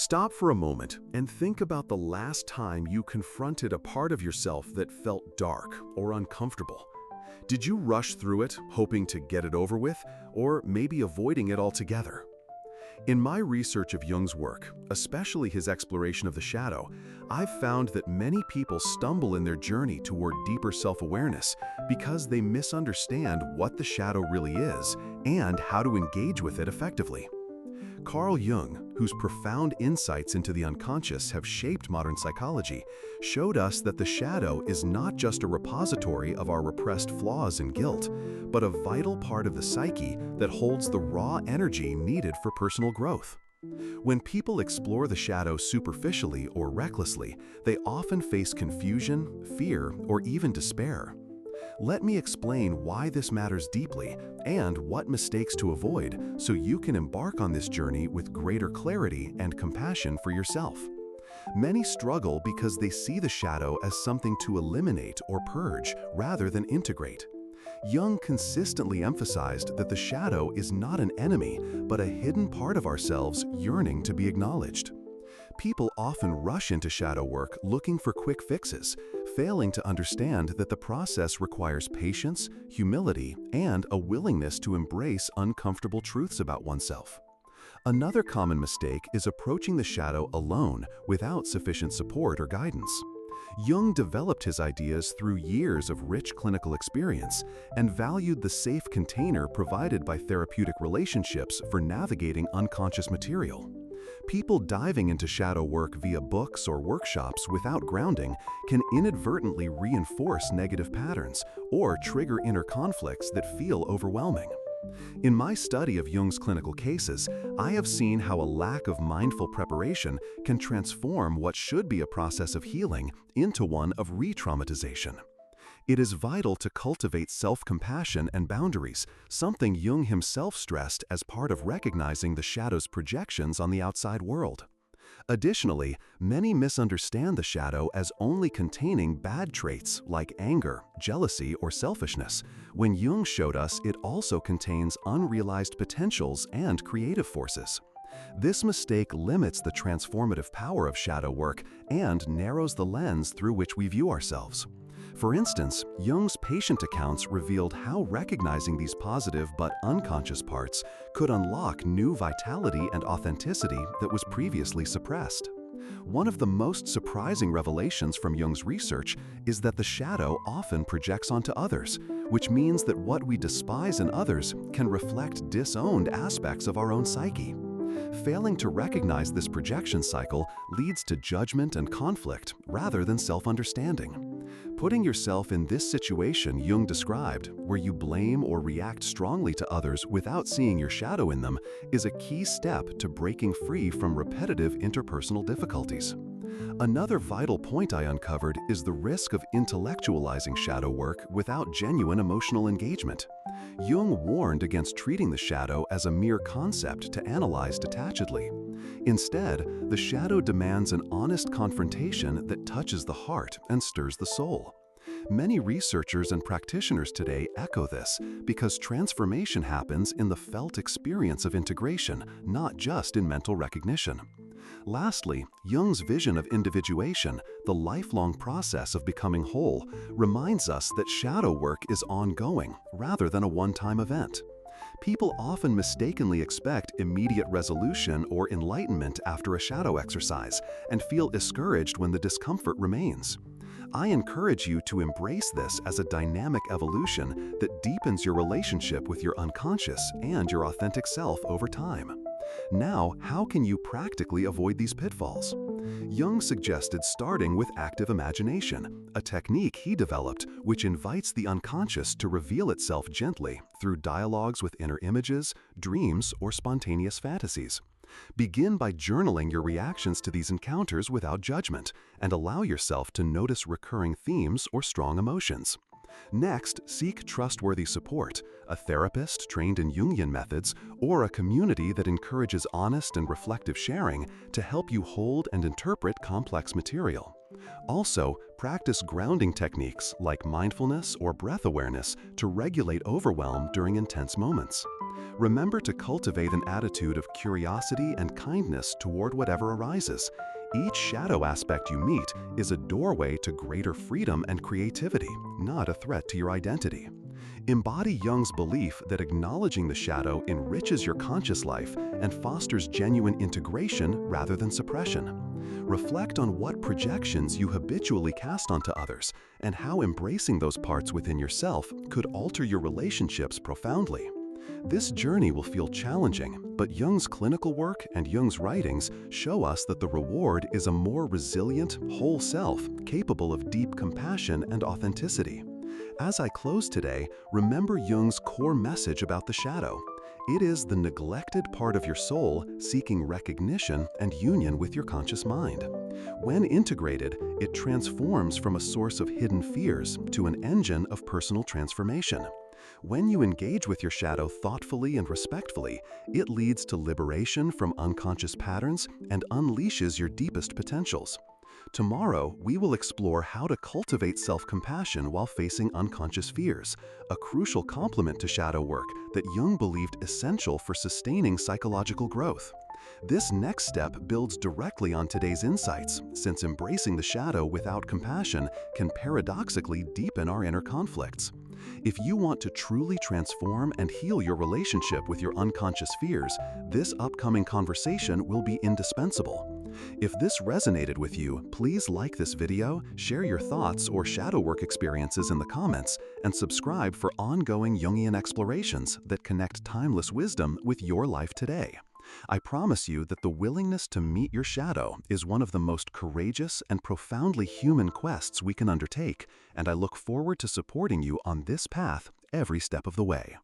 Stop for a moment and think about the last time you confronted a part of yourself that felt dark or uncomfortable. Did you rush through it, hoping to get it over with, or maybe avoiding it altogether? In my research of Jung's work, especially his exploration of the shadow, I've found that many people stumble in their journey toward deeper self-awareness because they misunderstand what the shadow really is and how to engage with it effectively. Carl Jung, whose profound insights into the unconscious have shaped modern psychology, showed us that the shadow is not just a repository of our repressed flaws and guilt, but a vital part of the psyche that holds the raw energy needed for personal growth. When people explore the shadow superficially or recklessly, they often face confusion, fear, or even despair. Let me explain why this matters deeply and what mistakes to avoid so you can embark on this journey with greater clarity and compassion for yourself. Many struggle because they see the shadow as something to eliminate or purge rather than integrate. Jung consistently emphasized that the shadow is not an enemy, but a hidden part of ourselves yearning to be acknowledged. People often rush into shadow work looking for quick fixes, failing to understand that the process requires patience, humility, and a willingness to embrace uncomfortable truths about oneself. Another common mistake is approaching the shadow alone without sufficient support or guidance. Jung developed his ideas through years of rich clinical experience and valued the safe container provided by therapeutic relationships for navigating unconscious material. People diving into shadow work via books or workshops without grounding can inadvertently reinforce negative patterns or trigger inner conflicts that feel overwhelming. In my study of Jung's clinical cases, I have seen how a lack of mindful preparation can transform what should be a process of healing into one of retraumatization. It is vital to cultivate self-compassion and boundaries, something Jung himself stressed as part of recognizing the shadow's projections on the outside world. Additionally, many misunderstand the shadow as only containing bad traits like anger, jealousy, or selfishness, when Jung showed us it also contains unrealized potentials and creative forces. This mistake limits the transformative power of shadow work and narrows the lens through which we view ourselves. For instance, Jung's patient accounts revealed how recognizing these positive but unconscious parts could unlock new vitality and authenticity that was previously suppressed. One of the most surprising revelations from Jung's research is that the shadow often projects onto others, which means that what we despise in others can reflect disowned aspects of our own psyche. Failing to recognize this projection cycle leads to judgment and conflict rather than self-understanding. Putting yourself in this situation Jung described, where you blame or react strongly to others without seeing your shadow in them, is a key step to breaking free from repetitive interpersonal difficulties. Another vital point I uncovered is the risk of intellectualizing shadow work without genuine emotional engagement. Jung warned against treating the shadow as a mere concept to analyze detachedly. Instead, the shadow demands an honest confrontation that touches the heart and stirs the soul. Many researchers and practitioners today echo this because transformation happens in the felt experience of integration, not just in mental recognition. Lastly, Jung's vision of individuation, the lifelong process of becoming whole, reminds us that shadow work is ongoing rather than a one-time event. People often mistakenly expect immediate resolution or enlightenment after a shadow exercise and feel discouraged when the discomfort remains. I encourage you to embrace this as a dynamic evolution that deepens your relationship with your unconscious and your authentic self over time. Now, how can you practically avoid these pitfalls? Jung suggested starting with active imagination, a technique he developed which invites the unconscious to reveal itself gently through dialogues with inner images, dreams, or spontaneous fantasies. Begin by journaling your reactions to these encounters without judgment, and allow yourself to notice recurring themes or strong emotions. Next, seek trustworthy support, a therapist trained in Jungian methods, or a community that encourages honest and reflective sharing to help you hold and interpret complex material. Also, practice grounding techniques like mindfulness or breath awareness to regulate overwhelm during intense moments. Remember to cultivate an attitude of curiosity and kindness toward whatever arises. Each shadow aspect you meet is a doorway to greater freedom and creativity, not a threat to your identity. Embody Jung's belief that acknowledging the shadow enriches your conscious life and fosters genuine integration rather than suppression. Reflect on what projections you habitually cast onto others and how embracing those parts within yourself could alter your relationships profoundly. This journey will feel challenging, but Jung's clinical work and Jung's writings show us that the reward is a more resilient, whole self capable of deep compassion and authenticity. As I close today, remember Jung's core message about the shadow. It is the neglected part of your soul seeking recognition and union with your conscious mind. When integrated, it transforms from a source of hidden fears to an engine of personal transformation. When you engage with your shadow thoughtfully and respectfully, it leads to liberation from unconscious patterns and unleashes your deepest potentials. Tomorrow, we will explore how to cultivate self-compassion while facing unconscious fears, a crucial complement to shadow work that Jung believed essential for sustaining psychological growth. This next step builds directly on today's insights, since embracing the shadow without compassion can paradoxically deepen our inner conflicts. If you want to truly transform and heal your relationship with your unconscious fears, this upcoming conversation will be indispensable. If this resonated with you, please like this video, share your thoughts or shadow work experiences in the comments, and subscribe for ongoing Jungian explorations that connect timeless wisdom with your life today. I promise you that the willingness to meet your shadow is one of the most courageous and profoundly human quests we can undertake, and I look forward to supporting you on this path every step of the way.